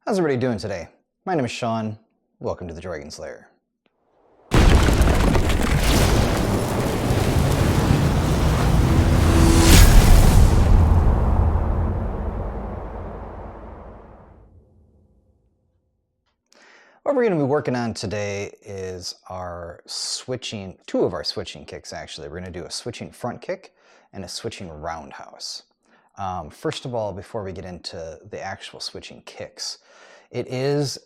How's everybody doing today? My name is Sean. Welcome to the Dragon's Lair. What we're going to be working on today is two of our switching kicks actually. We're going to do a switching front kick and a switching roundhouse. First of all, before we get into the actual switching kicks, it is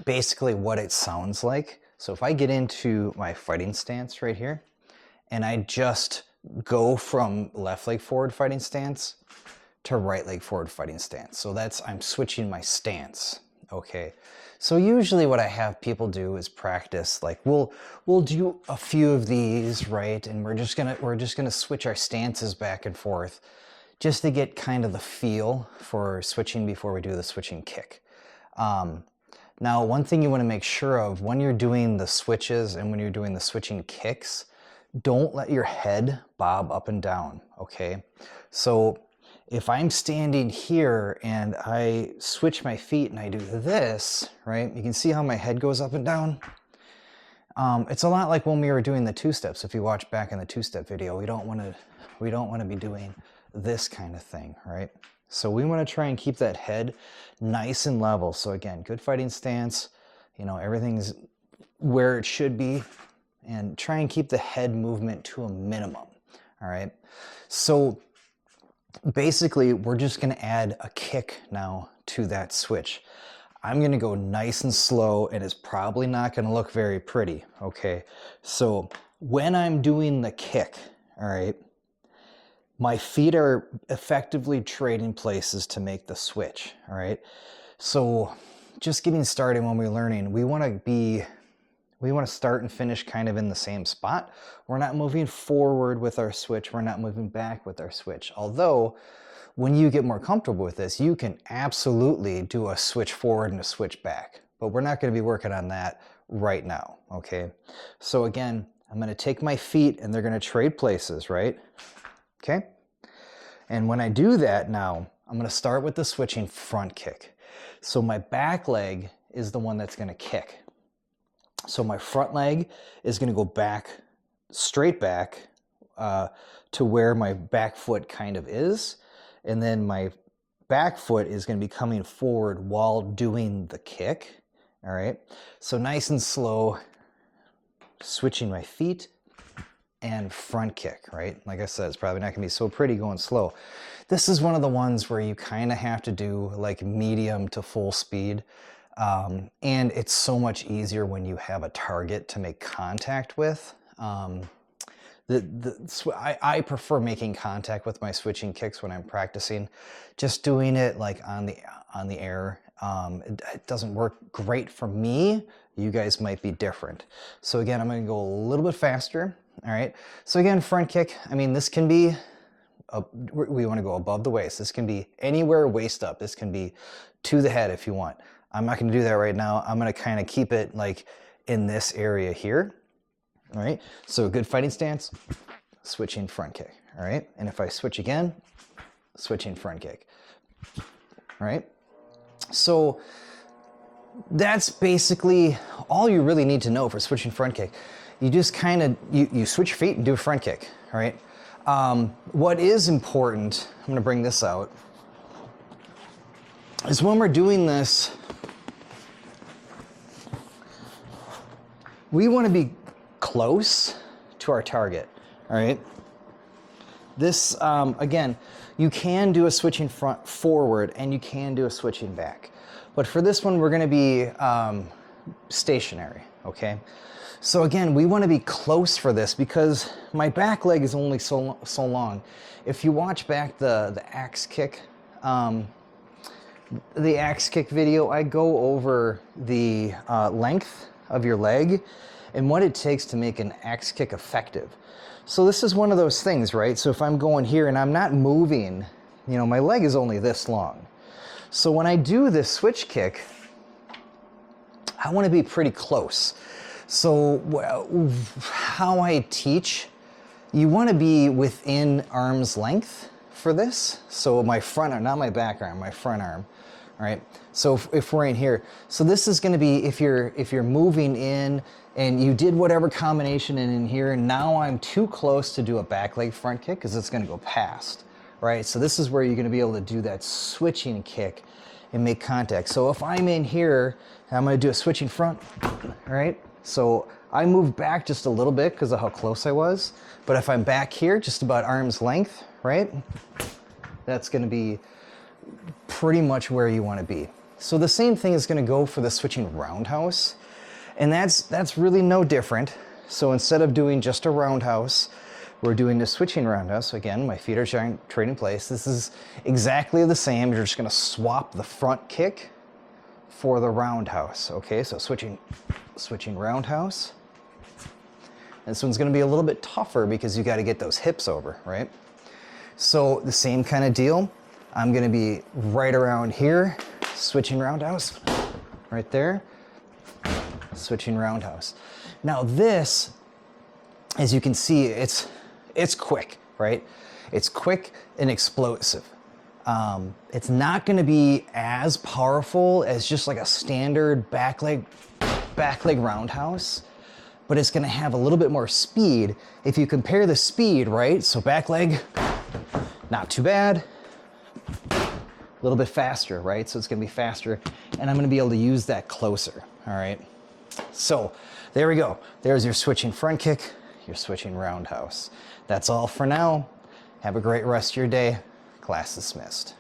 basically what it sounds like. So if I get into my fighting stance right here, and I just go from left leg forward fighting stance to right leg forward fighting stance. So I'm switching my stance. Okay, so usually what I have people do is practice, like we'll do a few of these, right? And we're just gonna switch our stances back and forth just to get kind of the feel for switching before we do the switching kick. Now, one thing you want to make sure of when you're doing the switches and when you're doing the switching kicks, don't let your head bob up and down, okay? So if I'm standing here and I switch my feet and I do this, right? You can see how my head goes up and down. It's a lot like when we were doing the two-steps. If you watch back in the two-step video, we don't want to be doing this kind of thing, right? So we want to try and keep that head nice and level. So again, good fighting stance, everything's where it should be, and try and keep the head movement to a minimum, all right? So basically, we're just going to add a kick now to that switch. I'm going to go nice and slow, and it's probably not going to look very pretty, okay? So when I'm doing the kick, all right, my feet are effectively trading places to make the switch, all right? So just getting started when we're learning, we want to start and finish kind of in the same spot. We're not moving forward with our switch. We're not moving back with our switch. Although, when you get more comfortable with this, you can absolutely do a switch forward and a switch back. But we're not going to be working on that right now, okay? So again, I'm going to take my feet and they're going to trade places, right? Okay? And when I do that now, I'm going to start with the switching front kick. So my back leg is the one that's going to kick. So my front leg is going to go back, straight back to where my back foot kind of is. And then my back foot is going to be coming forward while doing the kick. All right. So nice and slow, switching my feet and front kick, right? Like I said, it's probably not going to be so pretty going slow. This is one of the ones where you kind of have to do like medium to full speed. And it's so much easier when you have a target to make contact with. I prefer making contact with my switching kicks when I'm practicing. Just doing it like on the air, it doesn't work great for me. You guys might be different. So again, I'm going to go a little bit faster. All right. So again, front kick. I mean, this can be. We want to go above the waist. This can be anywhere waist up. This can be to the head if you want. I'm not going to do that right now. I'm going to kind of keep it like in this area here. All right. So good fighting stance, switching front kick. All right. And if I switch again, switching front kick. All right. So that's basically all you really need to know for switching front kick. You just kind of, you switch your feet and do a front kick. All right. What is important, I'm going to bring this out, is when we're doing this, we want to be close to our target, all right? This, again, you can do a switching front forward and you can do a switching back. But for this one, we're going to be stationary, okay? So again, we want to be close for this because my back leg is only so long. If you watch back the axe kick, video, I go over the length of your leg and what it takes to make an axe kick effective. So this is one of those things, right? So if I'm going here and I'm not moving, my leg is only this long. So when I do this switch kick, I want to be pretty close. So how I teach, you want to be within arm's length for this. So my front arm, not my back arm, my front arm. All right. So if we're in here, so this is going to be if you're moving in and you did whatever combination in here, and now I'm too close to do a back leg front kick because it's going to go past. Right. So this is where you're going to be able to do that switching kick and make contact. So if I'm in here, I'm going to do a switching front. All right. So I moved back just a little bit because of how close I was. But if I'm back here, just about arm's length, right? That's going to be pretty much where you want to be. So the same thing is going to go for the switching roundhouse. And that's really no different. So instead of doing just a roundhouse, we're doing the switching roundhouse. So again, my feet are trading place. This is exactly the same. You're just going to swap the front kick for the roundhouse. Okay, so switching roundhouse. This one's going to be a little bit tougher because you got to get those hips over, right? So the same kind of deal. I'm going to be right around here, switching roundhouse, right there, switching roundhouse. Now this, as you can see, it's quick, right? It's quick and explosive. It's not going to be as powerful as just like a standard back leg roundhouse, but it's going to have a little bit more speed. If you compare the speed, right? So back leg, not too bad. A little bit faster, right? So it's going to be faster, and I'm going to be able to use that closer, all right? So there we go. There's your switching front kick, your switching roundhouse. That's all for now. Have a great rest of your day. Class dismissed.